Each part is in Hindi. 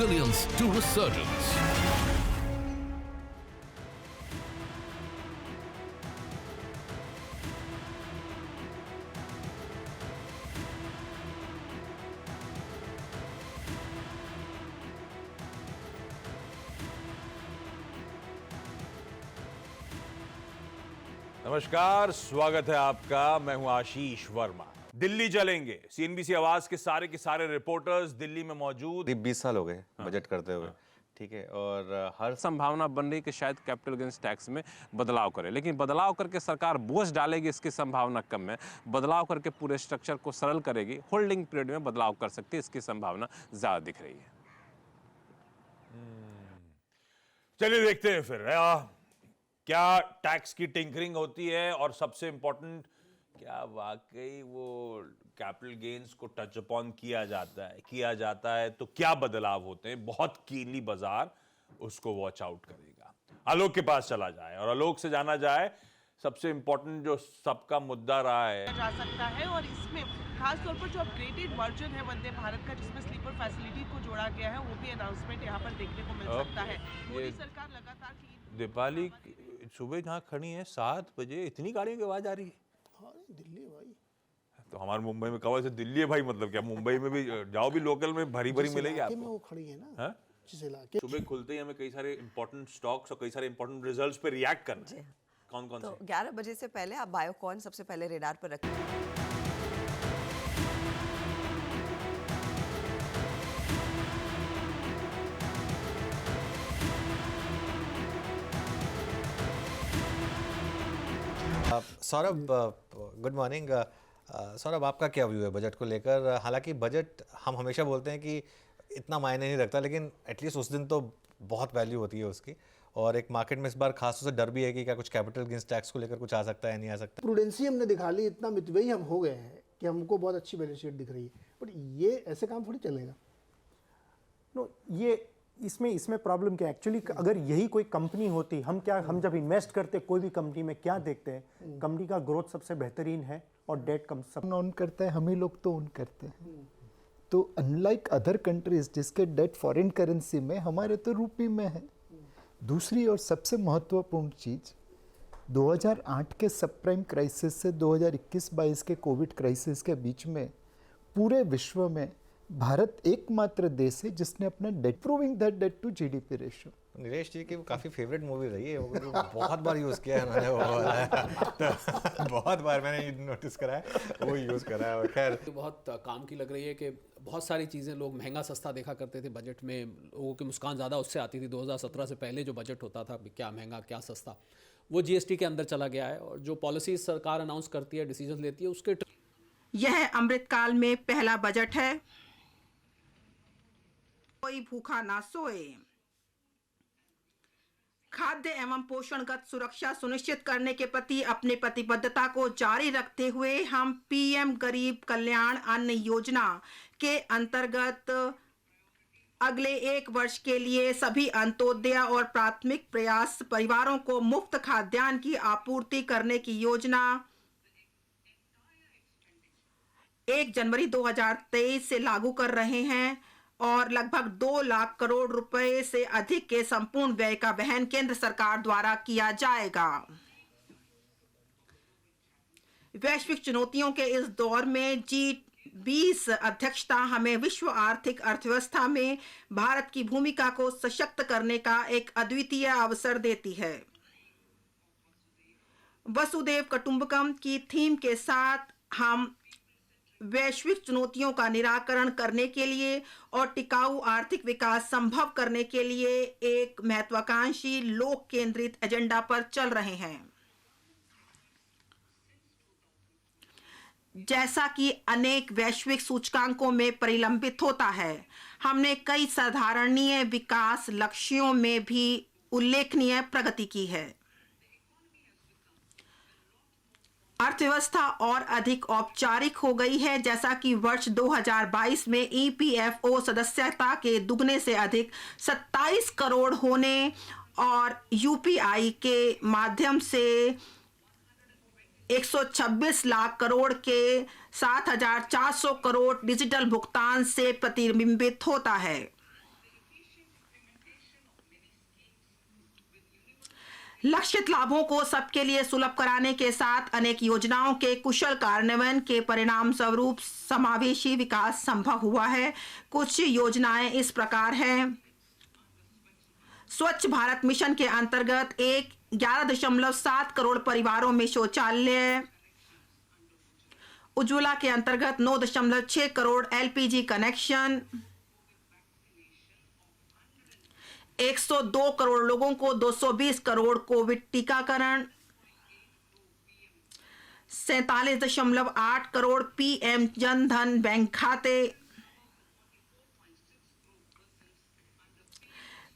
resilience to resurgence. नमस्कार, स्वागत है आपका। मैं हूं आशीष वर्मा। दिल्ली चलेंगे। सीएनबीसी आवाज के सारे रिपोर्टर्स दिल्ली में मौजूद। 20 साल हो गए बजट करते हुए, ठीक है, और हर संभावना बन रही कि शायद कैपिटल गेन्स टैक्स में बदलाव करे, लेकिन बदलाव करके सरकार बोझ डालेगी, इसकी संभावना कम है। बदलाव करके पूरे स्ट्रक्चर को सरल करेगी, होल्डिंग पीरियड में बदलाव कर सकती है, इसकी संभावना ज्यादा दिख रही है। चलिए देखते हैं फिर क्या टैक्स की टिंकरिंग होती है, और सबसे इंपॉर्टेंट, क्या वाकई वो कैपिटल गेन्स को टच अपॉन किया जाता है तो क्या बदलाव होते हैं। बहुत कीनली बाजार उसको वॉच आउट करेगा। आलोक के पास चला जाए और आलोक से जाना जाए सबसे इंपॉर्टेंट जो सबका मुद्दा रहा है जा सकता है, और इसमें खास तौर पर जो अपग्रेडेड वर्जन है वंदे भारत का, जिसमें स्लीपर फैसिलिटी को जोड़ा गया है, वो भी अनाउंसमेंट यहाँ पर देखने को मिल सकता है। मोदी सरकार लगातार दीपाली सुबह जहाँ खड़ी है 7 बजे, इतनी गाड़ियों की आवाज आ रही है। हाँ, दिल्ली है भाई। तो हमारे मुंबई में कब से दिल्ली है भाई, मतलब क्या मुंबई में भी जाओ भी लोकल में भरी भरी मिलेगी आपको। में वो खड़ी है ना, हाँ? जिस इलाके सुबह खुलते ही हमें कई सारे इंपॉर्टेंट स्टॉक्स और कई सारे इंपॉर्टेंट रिजल्ट्स पे रिएक्ट करना है। कौन कौन तो से? 11 बजे से पहले आप बायोकॉन सबसे पहले रेडार पर रखें। Saurabh, good morning. सौरभ, आपका क्या व्यू है बजट को लेकर? हालांकि बजट हम हमेशा बोलते हैं कि इतना मायने नहीं रखता, लेकिन एटलीस्ट उस दिन तो बहुत वैल्यू होती है उसकी, और एक मार्केट में इस बार खास तौर से डर भी है कि क्या कुछ कैपिटल गेन्स टैक्स को लेकर कुछ आ सकता है, नहीं आ सकता। प्रूडेंसी हमने दिखा ली, इतना मितव्ययी हम हो गए हैं कि हमको बहुत अच्छी बैलेंस शीट दिख रही है, बट ये ऐसे काम थोड़ी चलेगा। नो, ये इसमें प्रॉब्लम क्या है एक्चुअली? अगर यही कोई कंपनी होती, हम जब इन्वेस्ट करते कोई भी कंपनी में क्या देखते हैं? कंपनी का ग्रोथ सबसे बेहतरीन है और डेट कम सब ऑन करता है, हम ही लोग तो ऑन करते हैं। तो अनलाइक अदर कंट्रीज जिसके डेट फॉरेन करेंसी में, हमारे तो रुपये में है। दूसरी और सबसे महत्वपूर्ण चीज़, 2008 के सब प्राइम क्राइसिस से 2021-22 के कोविड क्राइसिस के बीच में पूरे विश्व में भारत एकमात्र देश है जिसने अपना debt proving that debt to GDP ratio. Nilesh ji की काफ़ी फेवरेट मूवी रही है, वो बहुत बार यूज़ किया है मैंने, वो तो बहुत बार मैंने नोटिस करा है, वो यूज़ करा है। और खैर बहुत काम की लग रही है कि बहुत सारी चीज़ें लोग महंगा सस्ता देखा करते थे बजट में, लोगों की मुस्कान ज़्यादा उससे आती थी। 2017 से पहले जो बजट होता था, क्या महंगा क्या सस्ता, वो जीएसटी के अंदर चला गया है, और जो पॉलिसी सरकार अनाउंस करती है, डिसीजन लेती है, उसके यह अमृतकाल में पहला बजट है। कोई भूखा ना सोए। खाद्य एवं पोषणगत सुरक्षा सुनिश्चित करने के प्रति अपनी प्रतिबद्धता को जारी रखते हुए हम पीएम गरीब कल्याण अन्न योजना के अंतर्गत अगले 1 वर्ष के लिए सभी अंत्योदय और प्राथमिक प्रयास परिवारों को मुफ्त खाद्यान्न की आपूर्ति करने की योजना 1 जनवरी 2023 से लागू कर रहे हैं, और लगभग 2 लाख करोड़ रुपए से अधिक के संपूर्ण व्यय का वहन केंद्र सरकार द्वारा किया जाएगा। वैश्विक चुनौतियों के इस दौर में G20 अध्यक्षता हमें विश्व आर्थिक अर्थव्यवस्था में भारत की भूमिका को सशक्त करने का एक अद्वितीय अवसर देती है। वसुधैव कुटुंबकम की थीम के साथ हम वैश्विक चुनौतियों का निराकरण करने के लिए और टिकाऊ आर्थिक विकास संभव करने के लिए एक महत्वाकांक्षी लोक केंद्रित एजेंडा पर चल रहे हैं। जैसा कि अनेक वैश्विक सूचकांकों में परिलंबित होता है, हमने कई साधारणीय विकास लक्ष्यों में भी उल्लेखनीय प्रगति की है। अर्थव्यवस्था और अधिक औपचारिक हो गई है, जैसा कि वर्ष 2022 में ईपीएफओ सदस्यता के दुगने से अधिक 27 करोड़ होने और यूपीआई के माध्यम से 126 लाख करोड़ के 7,400 करोड़ डिजिटल भुगतान से प्रतिबिंबित होता है। लक्षित लाभों को सबके लिए सुलभ कराने के साथ अनेक योजनाओं के कुशल कार्यान्वयन के परिणाम स्वरूप समावेशी विकास संभव हुआ है। कुछ योजनाएं इस प्रकार हैं। स्वच्छ भारत मिशन के अंतर्गत 11.7 करोड़ परिवारों में शौचालय, उज्ज्वला के अंतर्गत 9.6 करोड़ एलपीजी कनेक्शन, 102 करोड़ लोगों को 220 करोड़ कोविड टीकाकरण, 47.8 करोड़ पीएम जन धन बैंक खाते,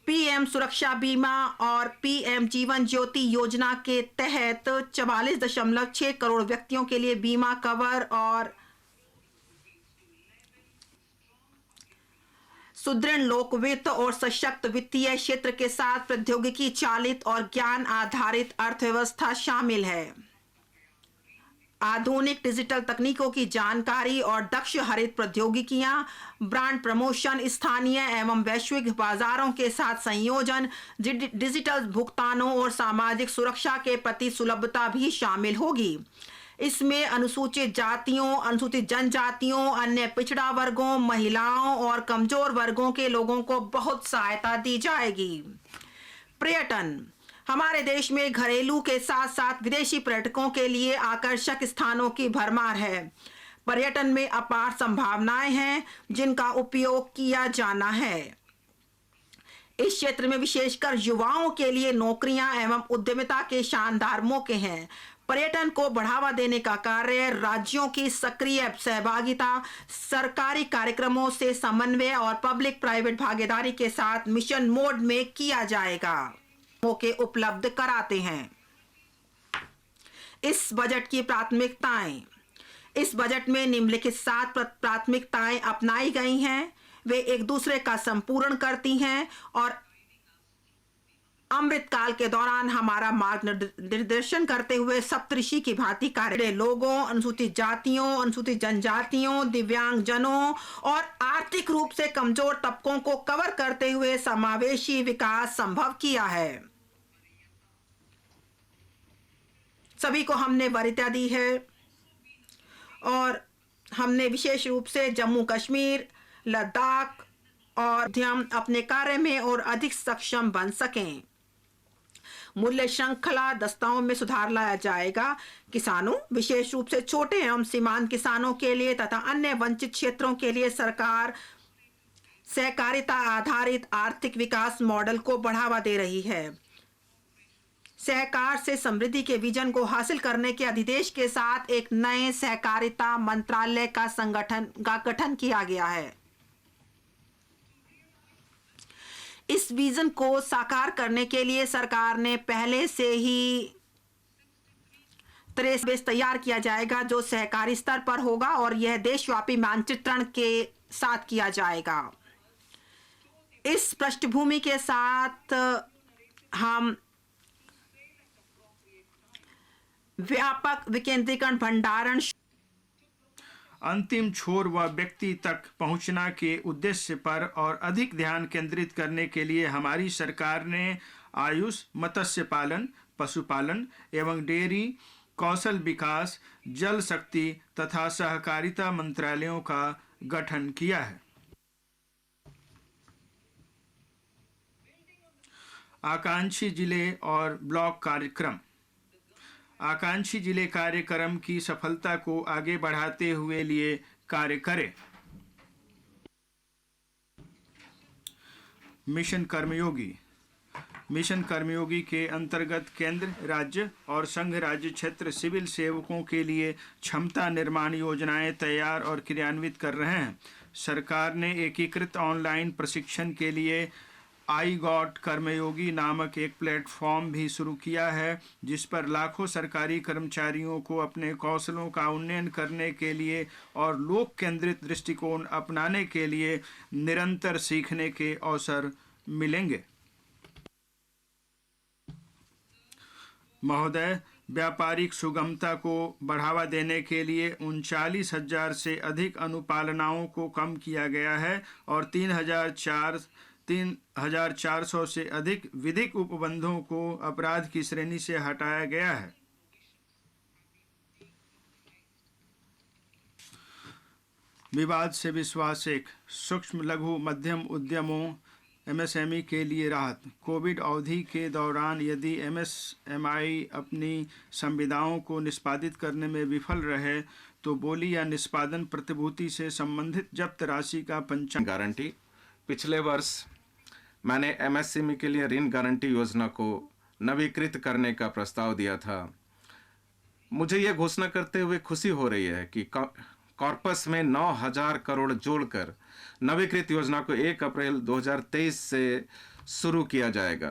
पीएम सुरक्षा बीमा और पीएम जीवन ज्योति योजना के तहत 44.6 करोड़ व्यक्तियों के लिए बीमा कवर और सुदृढ़ लोक वित्त और सशक्त वित्तीय क्षेत्र के साथ प्रौद्योगिकी चालित और ज्ञान आधारित अर्थव्यवस्था शामिल है। आधुनिक डिजिटल तकनीकों की जानकारी और दक्ष हरित प्रौद्योगिकियां, ब्रांड प्रमोशन, स्थानीय एवं वैश्विक बाजारों के साथ संयोजन, डिजिटल भुगतानों और सामाजिक सुरक्षा के प्रति सुलभता भी शामिल होगी। इसमें अनुसूचित जातियों, अनुसूचित जनजातियों, अन्य पिछड़ा वर्गों, महिलाओं और कमजोर वर्गों के लोगों को बहुत सहायता दी जाएगी। पर्यटन, हमारे देश में घरेलू के साथ साथ विदेशी पर्यटकों के लिए आकर्षक स्थानों की भरमार है। पर्यटन में अपार संभावनाएं हैं जिनका उपयोग किया जाना है। इस क्षेत्र में विशेषकर युवाओं के लिए नौकरियां एवं उद्यमिता के शानदार मौके हैं। पर्यटन को बढ़ावा देने का कार्य राज्यों की सक्रिय सहभागिता, सरकारी कार्यक्रमों से समन्वय और पब्लिक प्राइवेट भागीदारी के साथ मिशन मोड में किया जाएगा। मौके उपलब्ध कराते हैं। इस बजट की प्राथमिकताएं, इस बजट में निम्नलिखित 7 प्राथमिकताएं अपनाई गई हैं। वे एक दूसरे का संपूर्ण करती हैं और अमृतकाल के दौरान हमारा मार्गदर्शन करते हुए सप्तऋषि की भांति कार्य लोगों, अनुसूचित जातियों, अनुसूचित जनजातियों, दिव्यांग जनों और आर्थिक रूप से कमजोर तबकों को कवर करते हुए समावेशी विकास संभव किया है। सभी को हमने वरीयता दी है और हमने विशेष रूप से जम्मू कश्मीर, लद्दाख और हम अपने कार्य में और अधिक सक्षम बन सकें। मूल्य श्रृंखला दस्ताओं में सुधार लाया जाएगा। किसानों, विशेष रूप से छोटे एवं सीमांत किसानों के लिए तथा अन्य वंचित क्षेत्रों के लिए सरकार सहकारिता आधारित आर्थिक विकास मॉडल को बढ़ावा दे रही है। सहकार से समृद्धि के विजन को हासिल करने के अधिदेश के साथ एक नए सहकारिता मंत्रालय का गठन किया गया है। इस विजन को साकार करने के लिए सरकार ने पहले से ही 23 तैयार किया जाएगा जो सहकारी स्तर पर होगा और यह देशव्यापी मानचित्रण के साथ किया जाएगा। इस पृष्ठभूमि के साथ हम व्यापक विकेंद्रीकरण भंडारण अंतिम छोर व व्यक्ति तक पहुंचना के उद्देश्य पर और अधिक ध्यान केंद्रित करने के लिए हमारी सरकार ने आयुष, मत्स्य पालन, पशुपालन एवं डेयरी, कौशल विकास, जल शक्ति तथा सहकारिता मंत्रालयों का गठन किया है। आकांक्षी जिले और ब्लॉक कार्यक्रम, आकांक्षी जिले कार्यक्रम की सफलता को आगे बढ़ाते हुए लिए कार्य करें। मिशन कर्मयोगी, मिशन कर्मयोगी के अंतर्गत केंद्र, राज्य और संघ राज्य क्षेत्र सिविल सेवकों के लिए क्षमता निर्माण योजनाएं तैयार और क्रियान्वित कर रहे हैं। सरकार ने एकीकृत ऑनलाइन प्रशिक्षण के लिए आई गॉट कर्मयोगी नामक एक प्लेटफॉर्म भी शुरू किया है जिस पर लाखों सरकारी कर्मचारियों को अपने कौशलों का उन्नयन करने के लिए और लोक केंद्रित दृष्टिकोण अपनाने के लिए निरंतर सीखने के अवसर मिलेंगे। महोदय, व्यापारिक सुगमता को बढ़ावा देने के लिए 39,000 से अधिक अनुपालनाओं को कम किया गया है और 3,004 3,400 से अधिक विधिक उपबंधों को अपराध की श्रेणी से हटाया गया है। विवाद से विश्वास एक सूक्ष्म लघु मध्यम उद्यमों MSME के लिए राहत। कोविड अवधि के दौरान यदि MSMI अपनी संविदाओं को निष्पादित करने में विफल रहे तो बोली या निष्पादन प्रतिभूति से संबंधित जब्त राशि का पंचांग गारंटी। पिछले वर्ष मैंने MSME के लिए ऋण गारंटी योजना को नवीकृत करने का प्रस्ताव दिया था। मुझे यह घोषणा करते हुए खुशी हो रही है कि कॉर्पस में 9,000 करोड़ जोड़कर नवीकृत योजना को 1 अप्रैल 2023 से शुरू किया जाएगा।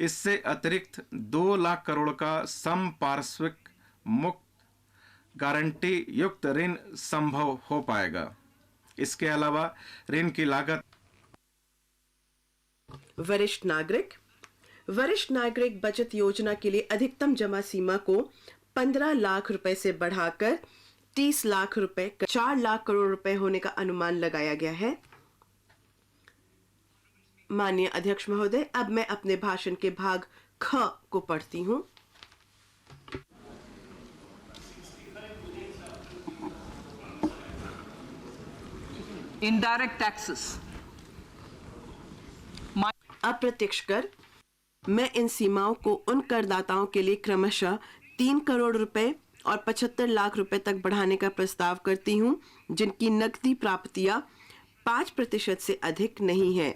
इससे अतिरिक्त 2 लाख करोड़ का समपार्श्विक मुक्त गारंटी युक्त ऋण संभव हो पाएगा। इसके अलावा ऋण की लागत। वरिष्ठ नागरिक बचत योजना के लिए अधिकतम जमा सीमा को 15 लाख रुपए से बढ़ाकर 30 लाख रुपए 4 लाख करोड़ रुपए होने का अनुमान लगाया गया है। माननीय अध्यक्ष महोदय, अब मैं अपने भाषण के भाग ख को पढ़ती हूँ। Indirect taxes. अप्रत्यक्ष कर। मैं इन सीमाओं को उन करदाताओं के लिए क्रमशः 3 करोड़ रुपए और 75 लाख रुपए तक बढ़ाने का प्रस्ताव करती हूं, जिनकी नकदी प्राप्तियां 5% से अधिक नहीं है।